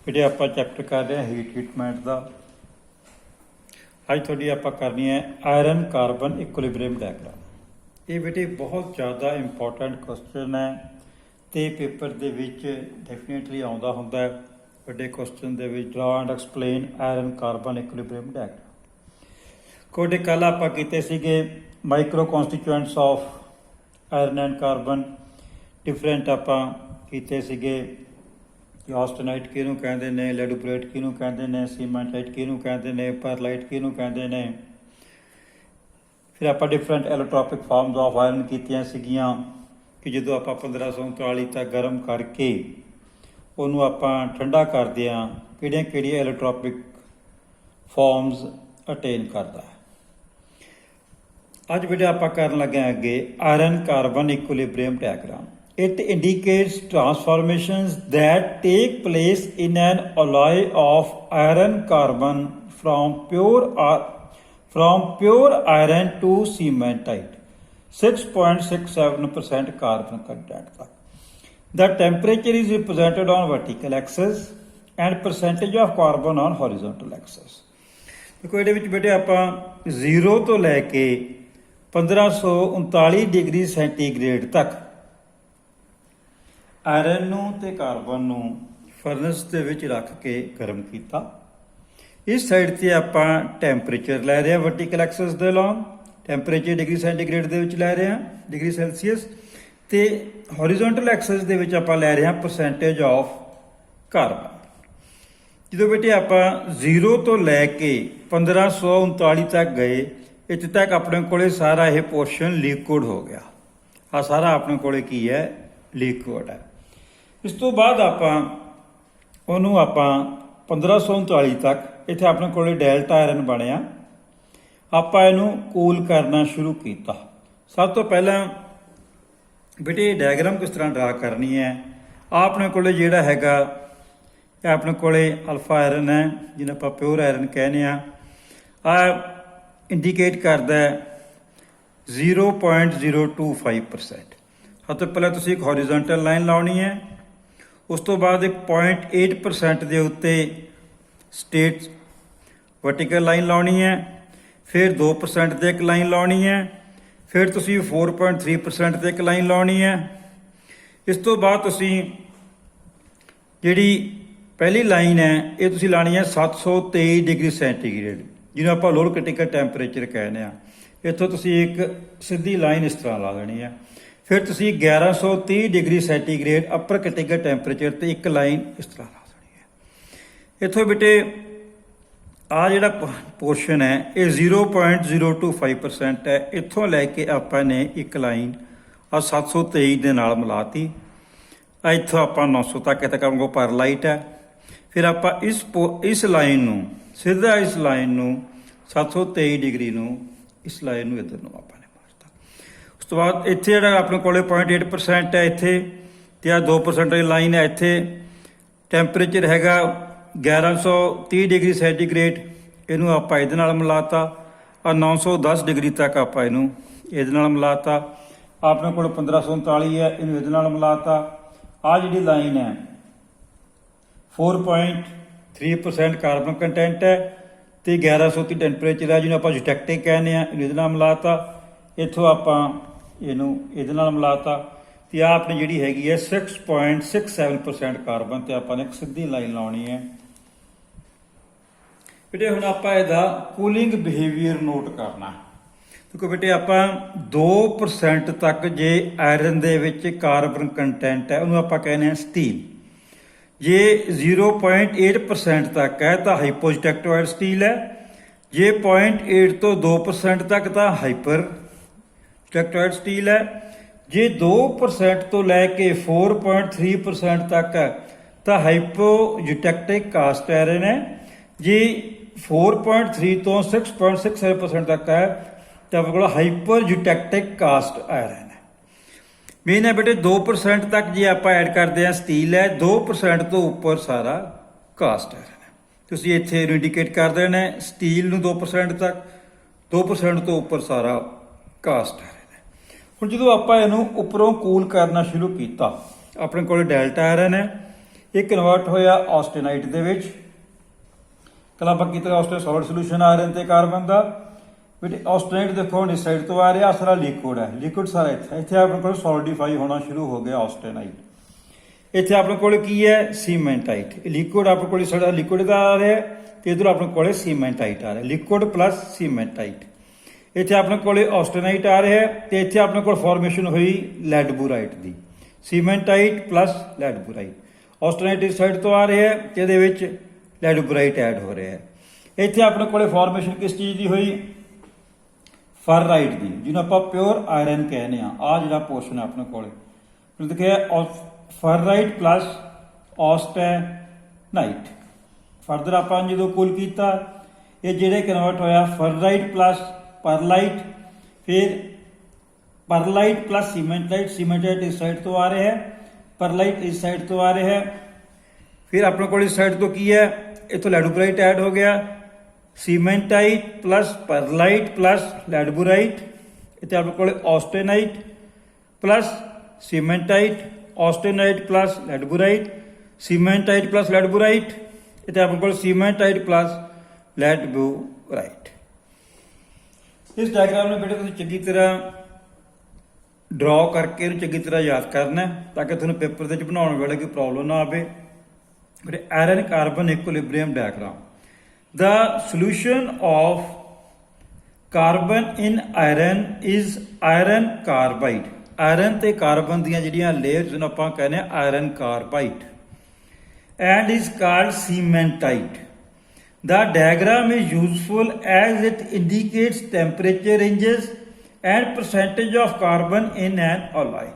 बेटे आप चैप्टर कर रहे हैं हीट ट्रीटमेंट का। अज थोड़ी आप करनी है आयरन कार्बन इक्विलिब्रियम डायग्राम। ये बेटे बहुत ज़्यादा इंपॉर्टेंट क्वेश्चन है तो पेपर के डेफिनेटली आता होंगे बड़े क्वेश्चन के draw and explain iron carbon equilibrium diagram. कोडे कल आप किए micro constituents of iron and carbon different आप किए ऑस्टेनाइट किनू कहते हैं, लेडोप्रेट किनू कहते हैं, सीमेंटाइट किनू कहते हैं, परलाइट किनू कहते हैं। फिर आप different allotropic forms of iron कीतियां सीगियां कि जो आप 1539 तक गर्म करके उन्होंने आप ठंडा करते हैं किहड़ियां एलोट्रॉपिक फॉर्म्स अटेन करता है। अज बेटे आप कर लगे अगे iron carbon equilibrium diagram. It indicates transformations that take place in an alloy of iron carbon from pure iron to cementite, 6.67% carbon content. The temperature is represented on vertical axis and percentage of carbon on horizontal axis. देखो ये बेटे आप 0 तो लैके 1539 degree centigrade तक iron नूं ते carbon नूं फरनस दे विच रख के गर्म किया। इस साइड ते आपां टैंपरेचर लै रहे हैं वर्टिकल एक्सिस दे अलोंग, टैंपरेचर डिग्री सेंटीग्रेड दे विच लै रहे हैं डिग्री सैल्सीयस, ते हॉरिजोंटल एक्सिस दे विच आपां लै रहे हैं परसेंटेज ऑफ कार्बन। जो बेटे आपां 0 तो लैके 1539 तक गए, इत्थे तक अपने कोले सारा यह पोर्शन लिक्विड हो गया। आ सारा अपने कोले की है लिक्विड है। इस तो बाद आपां 1539 तक इत्थे अपने कोले डेल्टा आयरन बनया। आपां इहनूं कूल करना शुरू किया। सब तो पहला बेटे डायग्राम किस तरह ड्रा करनी है। अपने कोले जिहड़ा हैगा अपने कोले अल्फा आयरन है जिन्हें आपां प्योर आयरन कहने आ इंडीकेट करता है 0.025%। तो पहले तुसीं एक हॉरिजोंटल लाइन लाउणी है, उस तो बाद एक 0.8% के उत्ते स्टेट वर्टिकल लाइन लाउणी है, फिर 2% ते एक लाइन लाउणी है, फिर तुसीं 4.3% ते एक लाइन लाउणी है। इस तो बाद तुसीं जिहड़ी पहली लाइन है ये तुसीं लानी है 723 डिग्री सेंटीग्रेड जिन्होंने आप लोअर क्रिटिकल टैंपरेचर कहने आ। इत्थों तुसीं एक सीधी लाइन इस तरह ला देनी है। फिर तुसीं 1130 डिग्री सेंटीग्रेड अपर क्रिटिकल टैंपरेचर ते एक लाइन इस तरह ला देनी है। इत्थों बेटे आ जिहड़ा पोर्शन है ये 0.025% है। इत्थों लैके आपां ने एक लाइन आ 723 दे नाल मिलाती। इत्थों आपां 900 तक इत्थे कम को परलाइट है। फिर आपां इस लाइन नूं सीधा इस लाइन नूं 723 डिग्री नूं इस लाइन नूं इधर नूं आपां उस तो बाद इत्थे जिहड़ा अपने कोले 0.8% है इत्थे ते आ 2% की लाइन है। इत्थे टैंपरेचर हैगा 1130 डिग्री सेंटीग्रेड, इहनूं आपां इहदे नाल मिलाता। आ 910 डिग्री तक आपां इहनूं इहदे नाल मिलाता। अपने कोल 1539 है, इहनूं इहदे नाल मिलाता। आ जिहड़ी लाइन है 4.3% कार्बन कंटेंट है ते 1130 टैंपरेचर है जिन्होंने आप जिटैक्टिक कहने आ, इहदे नाल मिलाता। इत्थों आपां इहनूं इहदे नाल मिलाता ते आ अपनी जिहड़ी हैगी है 6.67% कार्बन ते आपां ने एक सीधी लाइन लाउणी है। बेटे हुण आपां इहदा कूलिंग बिहेवियर नोट करना। देखो बेटे आपां 2% तक जे आयरन दे विच कार्बन कंटेंट है उहनूं आपां कहने आ स्टील। जे 0.8% तक है तो हाइपोजिटेक्टोइड स्टील है। जे 0.8 तो 2% तक तो हाइपर टेक्टोइड स्टील है। जे 2% तो लैके 4.3% तक है तो हाइपोजिटेक्टिक कास्ट आयरन है। जे 4.3 तो 6.67% तक है तो अपने को हाइपरजिटेक्टिक कास्ट आयरन है। मेन है बेटे 2% तक जे आप ऐड करते हैं स्टील है, 2% तो उपर सारा कास्ट आयरन है। तुसीं इत्थे इंडीकेट कर देना स्टील नूं 2% तक, 2% तो उपर सारा कास्ट आयरन है। हुण जो आप इहनूं उपरों कूल करना शुरू किया अपने को डेल्टा आयरन है, ਇਹ ਕਨਵਰਟ ਹੋਇਆ ਆਸਟੇਨਾਈਟ ਦੇ ਵਿੱਚ। ਕੱਲ ਆਪਾਂ ਕੀਤਾ ਆਸਟੇਨਾਈਟ ਸੋਲਿਡ ਸੋਲੂਸ਼ਨ ਆਇਰਨ ਤੇ ਕਾਰਬਨ ਦਾ। ਬੇਟੇ ਆਸਟੇਨਾਈਟ ਦੇਖੋ ਹੁਣ ਇਸ ਸਾਈਡ ਤੋਂ ਆ ਰਿਹਾ, ਸਾਰਾ ਲਿਕੁਇਡ ਹੈ, ਲਿਕੁਇਡ ਸਾਰਾ ਇੱਥੇ ਆਪਣੇ ਕੋਲ ਸੋਲਿਡਿਫਾਈ ਹੋਣਾ ਸ਼ੁਰੂ ਹੋ ਗਿਆ ਆਸਟੇਨਾਈਟ। ਇੱਥੇ ਆਪਣੇ ਕੋਲ ਕੀ ਹੈ, ਸੀਮੈਂਟਾਈਟ। ਲਿਕੁਇਡ ਆਪਣੇ ਕੋਲ ਸਾਡਾ ਲਿਕੁਇਡ ਦਾ ਆ ਰਿਹਾ ਤੇ ਇਧਰ ਆਪਣੇ ਕੋਲ ਸੀਮੈਂਟਾਈਟ ਆ ਰਿਹਾ, ਲਿਕੁਇਡ ਪਲੱਸ ਸੀਮੈਂਟਾਈਟ। ਇੱਥੇ ਆਪਣੇ ਕੋਲ ਆਸਟੇਨਾਈਟ ਆ ਰਿਹਾ ਤੇ ਇੱਥੇ ਆਪਣੇ ਕੋਲ ਫਾਰਮੇਸ਼ਨ ਹੋਈ ਲੈਡਬੂਰਾਈਟ ਦੀ, ਸੀਮੈਂਟਾਈਟ ਪਲੱਸ ਲੈਡਬੂਰਾਈਟ। ਆਸਟੇਨਾਈਟ ਇਸ ਸਾਈਡ ਤੋਂ ਆ ਰਿਹਾ ਤੇ ਇਹਦੇ ਵਿੱਚ ਲੈਡਬੂਰਾਈਟ ਐਡ ਹੋ ਰਿਹਾ ਹੈ। ਇੱਥੇ ਆਪਣੇ ਕੋਲ ਫਾਰਮੇਸ਼ਨ ਕਿਸ ਚੀਜ਼ ਦੀ ਹੋਈ, ਫਰਰਾਈਟ ਦੀ, ਜਿਹਨੂੰ ਆਪਾਂ ਪਿਓਰ ਆਇਰਨ ਕਹਿੰਦੇ ਆ ਜਿਹੜਾ ਪੋਰਸ਼ਨ ਹੈ ਆਪਣੇ ਕੋਲ ਦੇਖਿਆ, ਫਰਰਾਈਟ ਪਲੱਸ ਆਸਟੇਨਾਈਟ। ਫਰਦਰ ਆਪਾਂ ਜਦੋਂ ਕੁੱਲ ਕੀਤਾ ਇਹ ਜਿਹੜੇ ਕਨਵਰਟ ਹੋਇਆ ਫਰਰਾਈਟ ਪਲੱਸ ਪਰਲਾਈਟ, ਫਿਰ ਪਰਲਾਈਟ ਪਲੱਸ ਸੀਮੈਂਟਾਈਟ, ਸੀਮੈਂਟਾਈਟ ਇਸ ਸਾਈਡ ਤੋਂ ਆ ਰਿਹਾ ਹੈ, ਪਰਲਾਈਟ ਇਸ ਸਾਈਡ ਤੋਂ ਆ ਰਿਹਾ ਹੈ। ਫਿਰ ਆਪਣੇ ਕੋਲ ਇਸ ਸਾਈਡ ਤੋਂ ਕੀ ਹੈ, ਇੱਥੋਂ ਲੈਡਬੂਰਾਈਟ ਐਡ ਹੋ ਗਿਆ, ਸੀਮੈਂਟਾਈਟ ਪਲੱਸ ਪਰਲਾਈਟ ਪਲੱਸ ਲੈਡਬੂਰਾਈਟ। ਇੱਥੇ ਆਪਣੇ ਕੋਲ ਆਸਟੇਨਾਈਟ ਪਲੱਸ ਸੀਮੈਂਟਾਈਟ, ਆਸਟੇਨਾਈਟ ਪਲੱਸ ਲੈਡਬੂਰਾਈਟ, ਸੀਮੈਂਟਾਈਟ ਪਲੱਸ ਲੈਡਬੂਰਾਈਟ। ਇੱਥੇ ਆਪਣੇ ਕੋਲ ਸੀਮੈਂਟਾਈਟ ਪਲੱਸ ਲੈਡਬੂਰਾਈਟ। ਇਸ ਡਾਇਗਰਾਮ ਨੂੰ ਬੇਟੇ ਤੁਸੀਂ ਚੰਗੀ ਤਰ੍ਹਾਂ ਡਰਾ ਕਰਕੇ ਇਹਨੂੰ ਚੰਗੀ ਤਰ੍ਹਾਂ ਯਾਦ ਕਰਨਾ ਤਾਂ ਕਿ ਤੁਹਾਨੂੰ ਪੇਪਰ ਦੇ ਵਿੱਚ ਬਣਾਉਣ ਵੇਲੇ ਕੋਈ ਪ੍ਰੋਬਲਮ ਨਾ ਆਵੇ। ਬੇਟੇ iron carbon equilibrium diagram, the solution of carbon in iron is iron carbide। Iron ਤੇ ਕਾਰਬਨ ਦੀਆਂ ਜਿਹੜੀਆਂ ਲੇਅਰਸ ਨੂੰ ਆਪਾਂ ਕਹਿੰਦੇ ਆ iron carbide and is called cementite। The diagram is useful as it indicates temperature ranges and percentage of carbon in an alloy।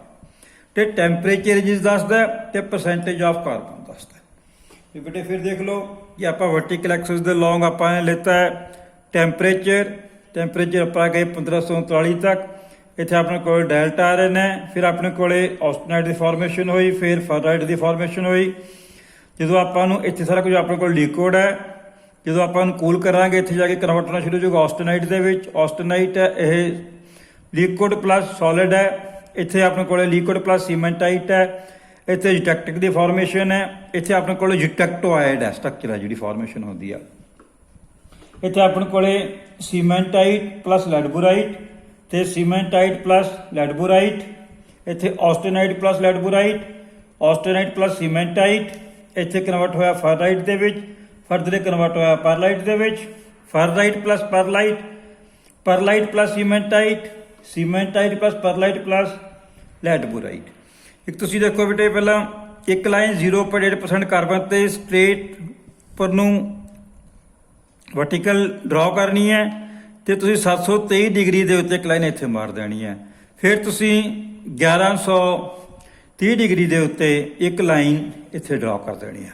ਤੇ temperature ranges ਦੱਸਦਾ ਤੇ percentage of carbon ਦੱਸਦਾ। ਇਹ ਬੇਟੇ ਫਿਰ ਦੇਖ ਲਓ ਕਿ ਆਪਾਂ ਵਰਟੀਕਲ ਐਕਸਿਸ ਦੇ ਲੌਂਗ ਆਪਾਂ ਨੇ ਲਿੱਤਾ ਹੈ ਟੈਂਪਰੇਚਰ ਆਪਾਂ ਗਏ 1539 ਤੱਕ। ਇੱਥੇ ਆਪਣੇ ਕੋਲ ਡੈਲਟਾ ਆਇਰਨ ਹੈ, ਫਿਰ ਆਪਣੇ ਕੋਲੇ ਆਸਟੇਨਾਈਟ ਦੀ ਫਾਰਮੇਸ਼ਨ ਹੋਈ, ਫਿਰ ਫਰਰਾਈਟ ਦੀ ਫਾਰਮੇਸ਼ਨ ਹੋਈ। ਜਦੋਂ ਆਪਾਂ ਨੂੰ ਇੱਥੇ ਸਾਰਾ ਕੁਝ ਆਪਣੇ ਕੋਲ ਲਿਕੁਇਡ ਹੈ, ਜਦੋਂ ਆਪਾਂ ਨੂੰ ਕੂਲ ਕਰਾਂਗੇ ਇੱਥੇ ਜਾ ਕੇ ਕਨਵਰਟ ਹੋਣਾ ਸ਼ੁਰੂ ਹੋ ਜਾਊਗਾ ਆਸਟੇਨਾਈਟ ਦੇ ਵਿੱਚ। ਆਸਟੇਨਾਈਟ ਹੈ ਇਹ ਲਿਕੁਇਡ ਪਲੱਸ ਸੋਲਿਡ ਹੈ, ਇੱਥੇ ਆਪਣੇ ਕੋਲ ਲਿਕੁਇਡ ਪਲੱਸ ਸੀਮੈਂਟਾਈਟ ਹੈ, ਇੱਥੇ ਜਿਟੈਕਟਿਕ ਦੀ ਫਾਰਮੇਸ਼ਨ ਹੈ, ਇੱਥੇ ਆਪਣੇ ਕੋਲ ਜਿਟੈਕਟੋਆਇਡ ਹੈ ਸਟਰਕਚਰ ਹੈ ਜਿਹੜੀ ਫਾਰਮੇਸ਼ਨ ਹੁੰਦੀ ਆ। ਇੱਥੇ ਆਪਣੇ ਕੋਲੇ ਸੀਮੈਂਟਾਈਟ ਪਲੱਸ ਲੈਡਬੂਰਾਈਟ ਤੇ ਸੀਮੈਂਟਾਈਟ ਪਲੱਸ ਲੈਡਬੂਰਾਈਟ, ਇੱਥੇ ਆਸਟੇਨਾਈਟ ਪਲੱਸ ਲੈਡਬੂਰਾਈਟ, ਆਸਟੇਨਾਈਟ ਪਲੱਸ ਸੀਮੈਂਟਾਈਟ, ਇੱਥੇ ਕਨਵਰਟ ਹੋਇਆ ਫਰਰਾਈਟ ਦੇ ਵਿੱਚ, ਫਰਦਰ ਕਨਵਰਟ ਹੋਇਆ ਪਰਲਾਈਟ ਦੇ ਵਿੱਚ, ਫਰਰਾਈਟ ਪਲੱਸ ਪਰਲਾਈਟ, ਪਰਲਾਈਟ ਪਲੱਸ ਸੀਮੈਂਟਾਈਟ, ਸੀਮੈਂਟਾਈਟ ਪਲੱਸ ਪਰਲਾਈਟ ਪਲੱਸ ਲੈਡਬੂਰਾਈਟ। ਇੱਕ ਤੁਸੀਂ ਦੇਖੋ ਬੇਟੇ ਪਹਿਲਾਂ ਇੱਕ ਲਾਈਨ 0.8% ਕਾਰਬਨ ਤੇ ਸਟ੍ਰੇਟ ਪਰ ਨੂੰ ਵਰਟੀਕਲ ਡਰਾ ਕਰਨੀ ਹੈ ਤੇ ਤੁਸੀਂ 723 ਡਿਗਰੀ ਦੇ ਉੱਤੇ ਇੱਕ ਲਾਈਨ ਇੱਥੇ ਮਾਰ ਦੇਣੀ ਹੈ। ਫਿਰ ਤੁਸੀਂ 1130 ਡਿਗਰੀ ਦੇ ਉੱਤੇ ਇੱਕ ਲਾਈਨ ਇੱਥੇ ਡਰਾ ਕਰ ਦੇਣੀ ਹੈ।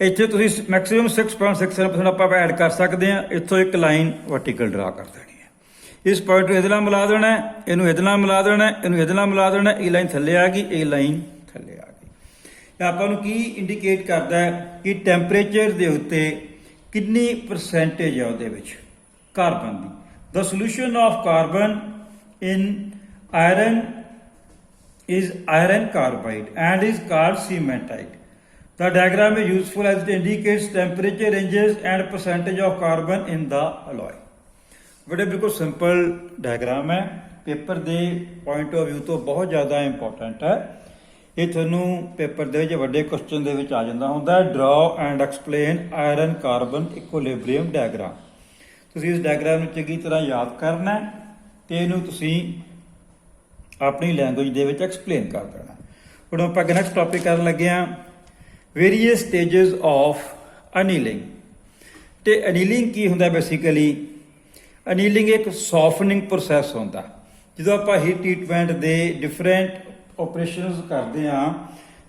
ਇੱਥੇ ਤੁਸੀਂ ਮੈਕਸਿਮਮ 6.67% ਆਪਾਂ ਐਡ ਕਰ ਸਕਦੇ ਹਾਂ। ਇੱਥੋਂ ਇੱਕ ਲਾਈਨ ਵਰਟੀਕਲ ਡਰਾ ਕਰ ਦੇਣੀ ਹੈ। ਇਸ ਪੁਆਇੰਟ ਨੂੰ ਇਹਦੇ ਨਾਲ ਮਿਲਾ ਦੇਣਾ, ਇਹਨੂੰ ਇਹਦੇ ਨਾਲ ਮਿਲਾ ਦੇਣਾ, ਇਹਨੂੰ ਇਹਦੇ ਨਾਲ ਮਿਲਾ ਦੇਣਾ। ਇਹ ਲਾਈਨ ਥੱਲੇ ਆ ਗਈ, ਇਹ ਲਾਈਨ ਥੱਲੇ ਆ ਗਈ। ਇਹ ਆਪਾਂ ਨੂੰ ਕੀ ਇੰਡੀਕੇਟ ਕਰਦਾ ਹੈ ਕਿ ਟੈਂਪਰੇਚਰ ਦੇ ਉੱਤੇ ਕਿੰਨੀ ਪਰਸੈਂਟੇਜ ਹੈ ਉਹਦੇ ਵਿੱਚ ਕਾਰਬਨ ਦੀ। The solution of carbon in iron is iron carbide and is called cementite। The diagram is useful as it indicates temperature ranges and percentage of carbon in the alloy। बड़े बिल्कुल simple diagram है, paper ਦੇ point of view ਤੋਂ ਬਹੁਤ ਜ਼ਿਆਦਾ important ਹੈ। ਇਹ ਤੁਹਾਨੂੰ ਪੇਪਰ ਦੇ ਵਿੱਚ ਵੱਡੇ ਕੁਐਸਚਨ ਦੇ ਵਿੱਚ ਆ ਜਾਂਦਾ ਹੁੰਦਾ ਹੈ। Draw and explain iron carbon equilibrium diagram. ਤੁਸੀਂ ਇਸ ਡਾਇਗਰਾਮ ਨੂੰ ਚੰਗੀ ਤਰ੍ਹਾਂ ਯਾਦ ਕਰਨਾ ਤੇ ਇਹਨੂੰ ਤੁਸੀਂ ਆਪਣੀ ਲੈਂਗੁਏਜ ਦੇ ਵਿੱਚ ਐਕਸਪਲੇਨ ਕਰ ਦੇਣਾ। ਹੁਣ ਆਪਾਂ ਨੈਕਸਟ ਟੌਪਿਕ ਕਰਨ ਲੱਗੇ ਹਾਂ ਵੇਰੀਅਸ ਸਟੇਜਸ ਆਫ ਅਨੀਲਿੰਗ। ਤੇ ਅਨੀਲਿੰਗ ਕੀ ਹੁੰਦਾ ਬੇਸਿਕਲੀ? ਅਨੀਲਿੰਗ ਇੱਕ ਸੌਫਨਿੰਗ ਪ੍ਰੋਸੈਸ ਹੁੰਦਾ। ਜਦੋਂ ਆਪਾਂ ਹੀਟ ਟ੍ਰੀਟਮੈਂਟ ਦੇ ਡਿਫਰੈਂਟ ਆਪਰੇਸ਼ਨਸ ਕਰਦੇ ਹਾਂ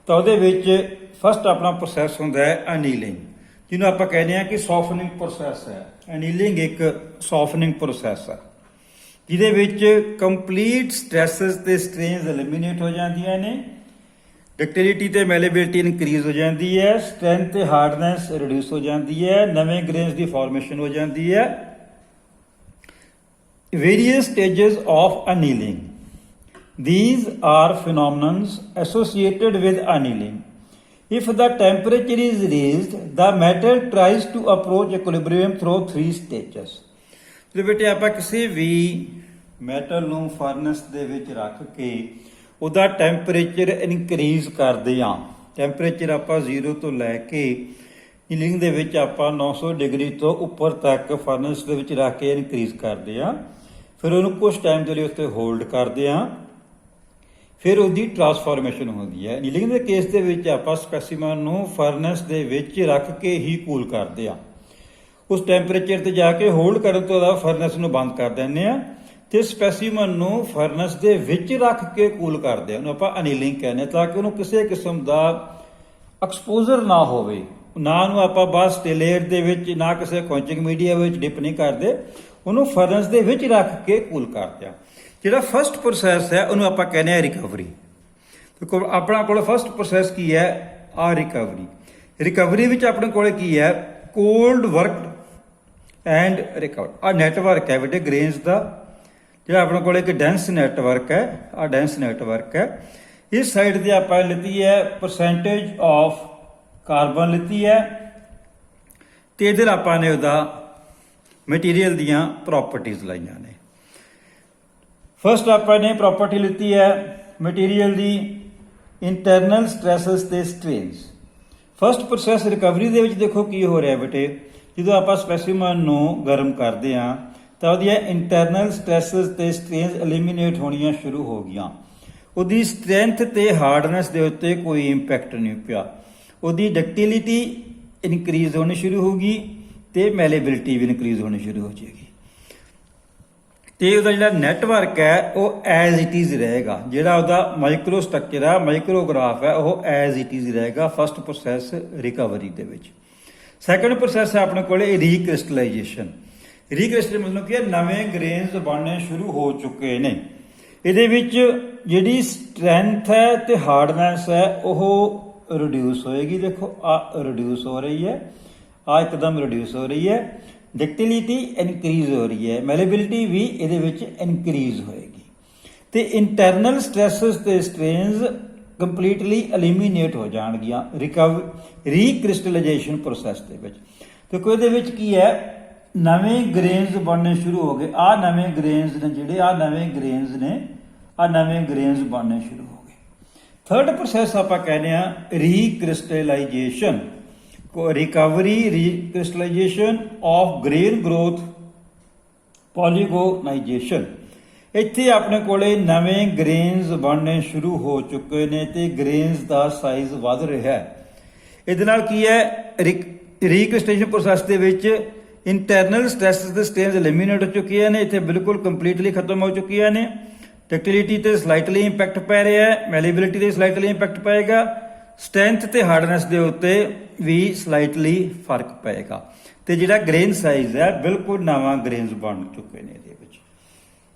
ਤਾਂ ਉਹਦੇ ਵਿੱਚ ਫਸਟ ਆਪਣਾ ਪ੍ਰੋਸੈਸ ਹੁੰਦਾ ਹੈ ਅਨੀਲਿੰਗ, ਜਿਹਨੂੰ ਆਪਾਂ ਕਹਿੰਦੇ ਹਾਂ ਕਿ ਸੌਫਨਿੰਗ ਪ੍ਰੋਸੈਸ ਹੈ। ਅਨੀਲਿੰਗ ਇੱਕ ਸੌਫਨਿੰਗ ਪ੍ਰੋਸੈਸ ਹੈ ਜਿਹਦੇ ਵਿੱਚ ਕੰਪਲੀਟ ਸਟ੍ਰੈਸਸ ਤੇ ਸਟ੍ਰੇਨਸ ਐਲੀਮੀਨੇਟ ਹੋ ਜਾਂਦੀਆਂ ਨੇ, ਡਕਟਿਲਿਟੀ ਤੇ ਮੈਲੇਬਿਲਿਟੀ ਇਨਕਰੀਜ਼ ਹੋ ਜਾਂਦੀ ਹੈ, ਸਟਰੈਂਥ ਤੇ ਹਾਰਡਨੈਸ ਰਿਡਿਊਸ ਹੋ ਜਾਂਦੀ ਹੈ, ਨਵੇਂ ਗ੍ਰੇਨਸ ਦੀ ਫਾਰਮੇਸ਼ਨ ਹੋ ਜਾਂਦੀ ਹੈ। Various stages of annealing. These are phenomena associated with annealing If the temperature is raised, the metal tries to approach equilibrium through 3 stages. ਜੇ ਬੇਟੇ ਆਪਾਂ ਕਿਸੇ ਵੀ ਮੈਟਲ ਨੂੰ ਫਰਨੈਸ ਦੇ ਵਿੱਚ ਰੱਖ ਕੇ ਉਹਦਾ ਟੈਂਪਰੇਚਰ ਇਨਕਰੀਜ਼ ਕਰਦੇ ਹਾਂ। ਟੈਂਪਰੇਚਰ ਆਪਾਂ 0 ਤੋਂ ਲੈ ਕੇ ਹੀਲਿੰਗ ਦੇ ਵਿੱਚ ਆਪਾਂ 900 ਡਿਗਰੀ ਤੋਂ ਉੱਪਰ ਤੱਕ ਫਰਨੈਸ ਦੇ ਵਿੱਚ ਰੱਖ ਕੇ ਇਨਕਰੀਜ਼ ਕਰਦੇ ਹਾਂ। ਫਿਰ ਉਹਨੂੰ ਕੁਝ ਟਾਈਮ ਦੇ ਲਈ ਉੱਤੇ ਹੋਲਡ ਕਰਦੇ ਹਾਂ, ਫਿਰ ਉਹਦੀ ਟਰਾਂਸਫਾਰਮੇਸ਼ਨ ਹੁੰਦੀ ਹੈ। ਨੀਲਿੰਗ ਦੇ ਕੇਸ ਦੇ ਵਿੱਚ ਆਪਾਂ ਸਪੈਸੀਮਨ ਨੂੰ ਫਰਨੈਸ ਦੇ ਵਿੱਚ ਰੱਖ ਕੇ ਹੀ ਕੂਲ ਕਰਦੇ ਹਾਂ। ਉਸ ਟੈਂਪਰੇਚਰ ਤੇ ਜਾ ਕੇ ਹੋਲਡ ਕਰਨ ਤੋਂ ਬਾਅਦ ਫਰਨੈਸ ਨੂੰ ਬੰਦ ਕਰ ਦਿੰਦੇ ਆ ਤੇ ਸਪੈਸੀਮਨ ਨੂੰ ਫਰਨੈਸ ਦੇ ਵਿੱਚ ਰੱਖ ਕੇ ਕੂਲ ਕਰਦੇ ਆ। ਉਹਨੂੰ ਆਪਾਂ ਅਨੀਲਿੰਗ ਕਹਿੰਦੇ ਤਾਂ ਕਿ ਉਹਨੂੰ ਕਿਸੇ ਕਿਸਮ ਦਾ ਐਕਸਪੋਜ਼ਰ ਨਾ ਹੋਵੇ। ਨਾ ਉਹਨੂੰ ਆਪਾਂ ਬਸ ਸਟਿਲ ਏਅਰ ਦੇ ਵਿੱਚ ਨਾ ਕਿਸੇ ਕੁਐਂਚਿੰਗ ਮੀਡੀਆ ਵਿੱਚ ਡਿਪ ਨਹੀਂ ਕਰਦੇ, ਉਹਨੂੰ ਫਰਨੈਸ ਦੇ ਵਿੱਚ ਰੱਖ ਕੇ ਕੂਲ ਕਰਦੇ ਆ। ਜਿਹੜਾ ਫਸਟ ਪ੍ਰੋਸੈਸ ਹੈ ਉਹਨੂੰ ਆਪਾਂ ਕਹਿੰਦੇ ਆ ਰਿਕਵਰੀ। ਦੇਖੋ ਆਪਣਾ ਕੋਲ ਫਸਟ ਪ੍ਰੋਸੈਸ ਕੀ ਹੈ? ਆ ਰਿਕਵਰੀ। ਰਿਕਵਰੀ ਵਿੱਚ ਆਪਣੇ ਕੋਲ ਕੀ ਹੈ? Cold work and recover. ਆ ਨੈਟਵਰਕ ਹੈ ਬੇਟੇ ਗ੍ਰੇਨਸ ਦਾ, ਜਿਹੜਾ ਆਪਣੇ ਕੋਲ ਇੱਕ ਡੈਂਸ ਨੈਟਵਰਕ ਹੈ। ਆ ਡੈਂਸ ਨੈਟਵਰਕ ਹੈ। ਇਸ ਸਾਈਡ ਤੇ ਆਪਾਂ ਲਿੱਤੀ ਹੈ ਪਰਸੈਂਟੇਜ ਆਫ ਕਾਰਬਨ ਲਿੱਤੀ ਹੈ ਤੇ ਇਧਰ ਆਪਾਂ ਨੇ ਉਹਦਾ ਮਟੀਰੀਅਲ ਦੀਆਂ ਪ੍ਰੋਪਰਟੀਜ਼ ਲਾਈਆਂ ਨੇ। ਫਸਟ ਆਪਾਂ ਨੇ ਪ੍ਰੋਪਰਟੀ ਲਿੱਤੀ ਹੈ ਮਟੀਰੀਅਲ ਦੀ ਇੰਟਰਨਲ ਸਟ੍ਰੈਸਸ ਤੇ ਸਟ੍ਰੇਨਸ। ਫਸਟ ਪ੍ਰੋਸੈਸ ਰਿਕਵਰੀ ਦੇ ਵਿੱਚ ਦੇਖੋ ਕੀ ਹੋ ਰਿਹਾ ਬੇਟੇ, ਜਦੋਂ ਆਪਾਂ ਸਪੈਸੀਮਨ ਨੂੰ ਗਰਮ ਕਰਦੇ ਹਾਂ ਤਾਂ ਉਹਦੀਆਂ ਇੰਟਰਨਲ ਸਟ੍ਰੈਸਸ ਤੇ ਸਟ੍ਰੇਨਸ ਐਲੀਮੀਨੇਟ ਹੋਣੀਆਂ ਸ਼ੁਰੂ ਹੋ ਗਈਆਂ। ਉਹਦੀ ਸਟਰੈਂਥ ਤੇ ਹਾਰਡਨੈਸ ਦੇ ਉੱਤੇ ਕੋਈ ਇੰਪੈਕਟ ਨਹੀਂ ਪਿਆ। ਉਹਦੀ ਡਕਟਿਲਿਟੀ ਇਨਕਰੀਜ਼ ਹੋਣੀ ਸ਼ੁਰੂ ਹੋ ਗਈ ਤੇ ਮੈਲੇਬਿਲਿਟੀ ਵੀ ਇਨਕਰੀਜ਼ ਹੋਣੀ ਸ਼ੁਰੂ ਹੋ ਜਾਏਗੀ। ਤੇ ਉਹਦਾ ਜਿਹੜਾ ਨੈਟਵਰਕ ਹੈ ਉਹ ਐਜ਼ ਇਟ ਇਜ਼ ਰਹੇਗਾ। ਜਿਹੜਾ ਉਹਦਾ ਮਾਈਕਰੋ ਸਟਰਕਚਰ ਹੈ, ਮਾਈਕਰੋਗ੍ਰਾਫ ਹੈ, ਉਹ ਐਜ਼ ਇਟ ਇਜ਼ ਰਹੇਗਾ ਫਸਟ ਪ੍ਰੋਸੈਸ ਰਿਕਵਰੀ ਦੇ ਵਿੱਚ। ਸੈਕੰਡ ਪ੍ਰੋਸੈਸ ਹੈ ਆਪਣੇ ਕੋਲ ਰੀਕ੍ਰਿਸਟਲਾਈਜੇਸ਼ਨ। ਰੀਕ੍ਰਿਸਟਲ ਮਤਲਬ ਕਿ ਨਵੇਂ ਗ੍ਰੇਨਸ ਬਣਨੇ ਸ਼ੁਰੂ ਹੋ ਚੁੱਕੇ ਨੇ। ਇਹਦੇ ਵਿੱਚ ਜਿਹੜੀ ਸਟਰੈਂਥ ਹੈ ਤੇ ਹਾਰਡਨੈਸ ਹੈ ਉਹ ਰਿਡਿਊਸ ਹੋਏਗੀ। ਦੇਖੋ ਆ ਰਿਡਿਊਸ ਹੋ ਰਹੀ ਹੈ, ਆ ਇੱਕਦਮ ਰਿਡਿਊਸ ਹੋ ਰਹੀ ਹੈ। ਡਕਟਿਲਿਟੀ ਇਨਕਰੀਜ਼ ਹੋ ਰਹੀ ਹੈ, ਮੈਲੇਬਿਲਿਟੀ ਵੀ ਇਹਦੇ ਵਿੱਚ ਇਨਕਰੀਜ਼ ਹੋਏਗੀ ਤੇ ਇੰਟਰਨਲ ਸਟ੍ਰੈਸਸ ਤੇ ਸਟ੍ਰੇਨਸ ਕੰਪਲੀਟਲੀ ਐਲੀਮੀਨੇਟ ਹੋ ਜਾਣਗੀਆਂ ਰੀਕ੍ਰਿਸਟਲਾਈਜੇਸ਼ਨ ਪ੍ਰੋਸੈਸ ਦੇ ਵਿੱਚ। ਦੇਖੋ ਇਹਦੇ ਵਿੱਚ ਕੀ ਹੈ, ਨਵੇਂ ਗ੍ਰੇਨਸ ਬਣਨੇ ਸ਼ੁਰੂ ਹੋ ਗਏ। ਆ ਨਵੇਂ ਗ੍ਰੇਨਸ ਨੇ ਜਿਹੜੇ ਆ ਨਵੇਂ ਗ੍ਰੇਨਸ ਨੇ, ਆ ਨਵੇਂ ਗ੍ਰੇਨਸ ਬਣਨੇ ਸ਼ੁਰੂ ਹੋ ਗਏ। ਥਰਡ ਪ੍ਰੋਸੈਸ ਆਪਾਂ ਕਹਿੰਦੇ ਆ recrystallisation. Recovery recrystallisation of grain growth polygonisation. ਇੱਥੇ ਆਪਣੇ ਕੋਲੇ ਨਵੇਂ ਗ੍ਰੇਨਸ ਬਣਨੇ ਸ਼ੁਰੂ ਹੋ ਚੁੱਕੇ ਨੇ ਤੇ ਗ੍ਰੇਨਸ ਦਾ ਸਾਈਜ਼ ਵੱਧ ਰਿਹਾ ਹੈ। ਇਹਦੇ ਨਾਲ ਕੀ ਹੈ, ਰੀਕ੍ਰਿਸਟਲਾਈਜੇਸ਼ਨ ਪ੍ਰੋਸੈਸ ਦੇ ਵਿੱਚ ਇੰਟਰਨਲ ਸਟ੍ਰੈਸਸ ਤੇ ਸਟ੍ਰੇਨਸ ਐਲੀਮੀਨੇਟ ਹੋ ਚੁੱਕੀਆਂ ਨੇ, ਇੱਥੇ ਬਿਲਕੁਲ ਕੰਪਲੀਟਲੀ ਖਤਮ ਹੋ ਚੁੱਕੀਆਂ ਨੇ। ਡਕਟਿਲਿਟੀ ਤੇ ਸਲਾਈਟਲੀ ਇੰਪੈਕਟ ਪੈ ਰਿਹਾ ਹੈ, ਮੈਲੇਬਿਲਿਟੀ ਤੇ ਸਲਾਈਟਲੀ ਇੰਪੈਕਟ ਪਏਗਾ, ਸਟਰੈਂਥ ਤੇ ਹਾਰਡਨੈਸ ਦੇ ਉੱਤੇ ਵੀ ਸਲਾਈਟਲੀ ਫਰਕ ਪਏਗਾ ਤੇ ਜਿਹੜਾ ਗ੍ਰੇਨ ਸਾਈਜ਼ ਹੈ ਬਿਲਕੁਲ ਨਵਾਂ ਗ੍ਰੇਨਸ ਬਣ ਚੁੱਕੇ ਨੇ ਇਹਦੇ ਵਿੱਚ।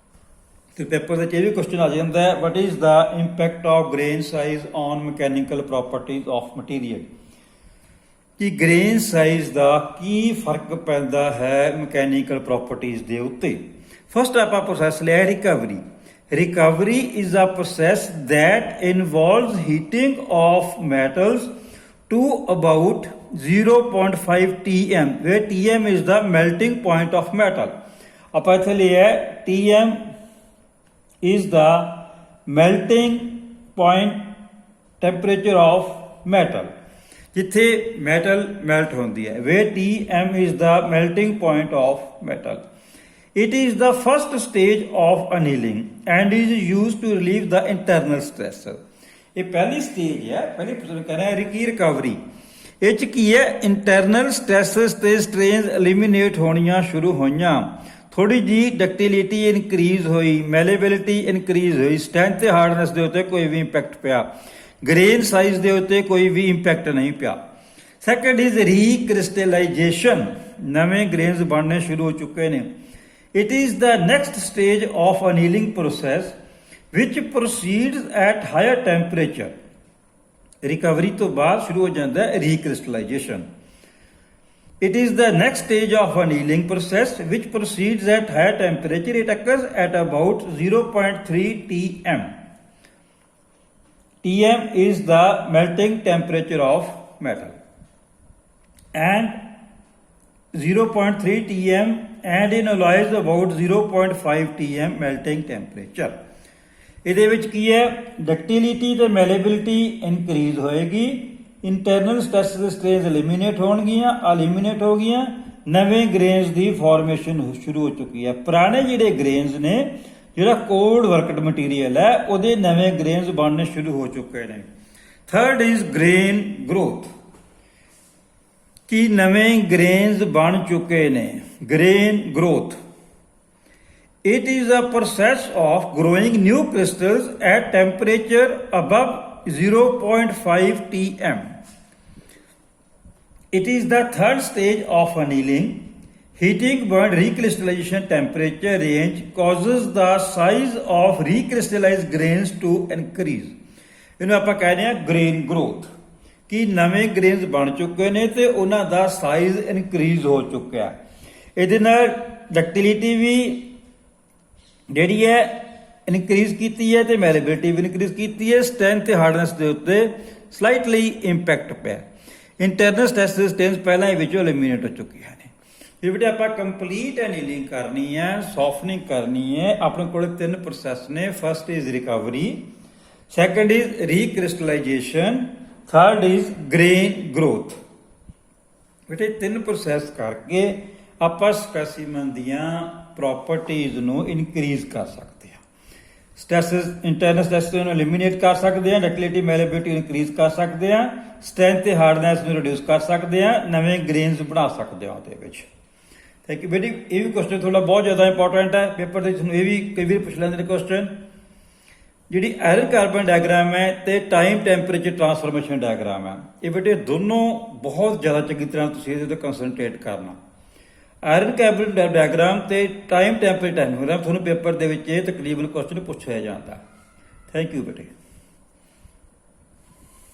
ਤੇ ਪੇਪਰ ਦੇ ਵਿੱਚ ਇਹ ਵੀ ਕੁਐਸਚਨ ਆ ਜਾਂਦਾ ਹੈ, what is the impact of grain size on mechanical properties of material. ਕਿ ਗ੍ਰੇਨ ਸਾਈਜ਼ ਦਾ ਕੀ ਫਰਕ ਪੈਂਦਾ ਹੈ ਮਕੈਨੀਕਲ ਪ੍ਰੋਪਰਟੀਜ਼ ਦੇ ਉੱਤੇ। ਫਸਟ ਆਪਾਂ ਪ੍ਰੋਸੈਸ ਲਿਆ recovery. Recovery is a process that involves heating of metals to about 0.5 Tm, where Tm is the melting point of metal. ਆਪਾਂ ਇੱਥੇ ਲਿਆ Tm is the melting point temperature of metal, ਜਿੱਥੇ metal melt ਹੁੰਦੀ ਹੈ, where Tm is the melting point of metal. It is the first stage of annealing and is used to relieve the internal stress. ਇਹ ਪਹਿਲੀ stage ਹੈ, ਪਹਿਲੀ ਕਹਿੰਦਾ ਹੈ recovery. ਇਹ ਚ ਕੀ ਹੈ, ਇੰਟਰਨਲ ਸਟ੍ਰੈਸਸ ਤੇ ਸਟ੍ਰੇਨਸ ਐਲੀਮੀਨੇਟ ਹੋਣੀਆਂ ਸ਼ੁਰੂ ਹੋਈਆਂ। ਥੋੜੀ ਜੀ ਡਕਟਿਲਿਟੀ ਇਨਕਰੀਜ਼ ਹੋਈ, ਮੈਲੇਬਿਲਿਟੀ ਇਨਕਰੀਜ਼ ਹੋਈ, ਸਟਰੈਂਥ ਤੇ ਹਾਰਡਨੈਸ ਦੇ ਉੱਤੇ ਕੋਈ ਵੀ ਇੰਪੈਕਟ ਪਿਆ, ਗ੍ਰੇਨ ਸਾਈਜ਼ ਦੇ ਉੱਤੇ ਕੋਈ ਵੀ ਇੰਪੈਕਟ ਨਹੀਂ ਪਿਆ। Second is recrystallisation. ਨਵੇਂ ਗ੍ਰੇਨਸ ਬਣਨੇ ਸ਼ੁਰੂ ਹੋ ਚੁੱਕੇ ਨੇ। It is the next stage of annealing process which proceeds at higher temperature. Recovery ਤੋਂ ਬਾਅਦ ਸ਼ੁਰੂ ਹੋ ਜਾਂਦਾ ਹੈ recrystallization. It is the next stage of annealing process which proceeds at higher temperature. It occurs at about 0.3 Tm. Tm is the melting temperature of metal and 0.3 Tm and in alloys about 0.5 Tm melting temperature। ਇਹਦੇ ਵਿੱਚ ਕੀ ਹੈ, ਡਕਟਿਲਿਟੀ ਤੇ ਮੈਲੇਬਿਲਿਟੀ increase ਹੋਏਗੀ, internal stress ਤੇ ਸਟ੍ਰੇਨਸ eliminate ਹੋਣਗੀਆਂ, eliminate ਹੋ ਗਈਆਂ, ਨਵੇਂ ਗ੍ਰੇਨਸ ਦੀ ਫਾਰਮੇਸ਼ਨ ਸ਼ੁਰੂ ਹੋ ਚੁੱਕੀ ਹੈ। ਪੁਰਾਣੇ ਜਿਹੜੇ ਗ੍ਰੇਨਸ ਨੇ, ਜਿਹੜਾ ਕੋਲਡ ਵਰਕਡ ਮਟੀਰੀਅਲ ਹੈ, ਉਹਦੇ ਨਵੇਂ ਗ੍ਰੇਨਸ ਬਣਨੇ ਸ਼ੁਰੂ ਹੋ ਚੁੱਕੇ ਨੇ। ਥਰਡ ਇਜ਼ ਗ੍ਰੇਨ ਗਰੋਥ, ਕਿ ਨਵੇਂ ਗ੍ਰੇਨਸ ਬਣ ਚੁੱਕੇ ਨੇ। Grain growth, it is a process of growing new crystals at temperature above 0.5 Tm. It is the third stage of annealing. Heating beyond recrystallization temperature range causes the size of recrystallized grains to increase. ਇਹਨੂੰ ਆਪਾਂ ਕਹਿੰਦੇ ਆ grain growth, ਕਿ ਨਵੇਂ grains ਬਣ ਚੁੱਕੇ ਨੇ ਤੇ ਉਹਨਾਂ ਦਾ ਸਾਈਜ਼ ਇਨਕਰੀਜ਼ ਹੋ ਚੁੱਕਿਆ। ਇਹਦੇ ਨਾਲ ਡਕਟਿਲਿਟੀ ਵੀ ਜਿਹੜੀ ਹੈ ਇਨਕਰੀਜ਼ ਕੀਤੀ ਹੈ ਤੇ ਮੈਲੇਬਿਲਿਟੀ ਵੀ ਇਨਕਰੀਜ਼ ਕੀਤੀ ਹੈ। ਸਟਰੈਂਥ ਤੇ ਹਾਰਡਨੈਸ ਦੇ ਉੱਤੇ ਸਲਾਈਟਲੀ ਇੰਪੈਕਟ ਪਿਆ। ਇੰਟਰਨਲ ਸਟ੍ਰੈਸ ਰੈਜ਼ਿਸਟੈਂਸ ਪਹਿਲਾਂ ਹੀ ਵਿੱਚੋਂ ਐਲੀਮੀਨੇਟ ਹੋ ਚੁੱਕੀਆਂ ਨੇ। ਇਹ ਬੇਟੇ ਆਪਾਂ ਕੰਪਲੀਟ ਐਨੀਲਿੰਗ ਕਰਨੀ ਹੈ, ਸੌਫਨਿੰਗ ਕਰਨੀ ਹੈ। ਆਪਣੇ ਕੋਲ 3 ਪ੍ਰੋਸੈਸ ਨੇ। First is recovery, second is recrystallisation, third is grain growth. ਬੇਟੇ 3 ਪ੍ਰੋਸੈਸ ਕਰਕੇ ਆਪਾਂ ਸਪੈਸੀਮਨ ਦੀਆਂ ਪ੍ਰੋਪਰਟੀਜ਼ ਨੂੰ ਇਨਕਰੀਜ਼ ਕਰ ਸਕਦੇ ਹਾਂ। ਸਟ੍ਰੈਸਸ, ਇੰਟਰਨਲ ਸਟ੍ਰੈਸ ਨੂੰ ਐਲੀਮੀਨੇਟ ਕਰ ਸਕਦੇ ਹਾਂ, ਡਕਟਿਲਿਟੀ ਮੈਲੇਬਿਲਿਟੀ ਇਨਕਰੀਜ਼ ਕਰ ਸਕਦੇ ਹਾਂ, ਸਟਰੈਂਥ ਤੇ ਹਾਰਡਨੈਸ ਨੂੰ ਰਿਡਿਊਸ ਕਰ ਸਕਦੇ ਹਾਂ, ਨਵੇਂ ਗ੍ਰੇਨਸ ਬਣਾ ਸਕਦੇ ਹਾਂ ਉਹਦੇ ਵਿੱਚ। ਥੈਂਕ ਯੂ ਬੇਟੀ। ਇਹ ਵੀ ਕੁਐਸਚਨ ਥੋੜਾ ਬਹੁਤ ਜ਼ਿਆਦਾ ਇੰਪੋਰਟੈਂਟ ਹੈ ਪੇਪਰ ਦੇ ਵਿੱਚ। ਇਹ ਵੀ ਕਈ ਵਾਰ ਪੁੱਛ ਲੈਂਦੇ ਨੇ ਕੁਐਸਚਨ। ਜਿਹੜੀ ਆਇਰਨ ਕਾਰਬਨ ਡਾਇਗਰਾਮ ਹੈ ਤੇ ਟਾਈਮ ਟੈਂਪਰੇਚਰ ਟਰਾਂਸਫਾਰਮੇਸ਼ਨ ਡਾਇਗਰਾਮ ਹੈ, ਇਹ ਬੇਟੇ ਦੋਨੋਂ ਬਹੁਤ ਜ਼ਿਆਦਾ ਚੰਗੀ ਤਰ੍ਹਾਂ ਤੁਸੀਂ ਇਹਦੇ 'ਤੇ ਕੰਸਨਟਰੇਟ ਕਰਨਾ। ਆਇਰਨ ਕਾਰਬਨ ਡਾਇਗਰਾਮ ਤੇ ਟਾਈਮ ਟੈਂਪਰੇਚਰ ਡਾਇਗਰਾਮ ਤੁਹਾਨੂੰ ਪੇਪਰ ਦੇ ਵਿੱਚ ਇਹ ਤਕਰੀਬਨ ਕੁਐਸਚਨ ਪੁੱਛਿਆ ਜਾਂਦਾ। ਥੈਂਕ ਯੂ ਬੇਟੇ।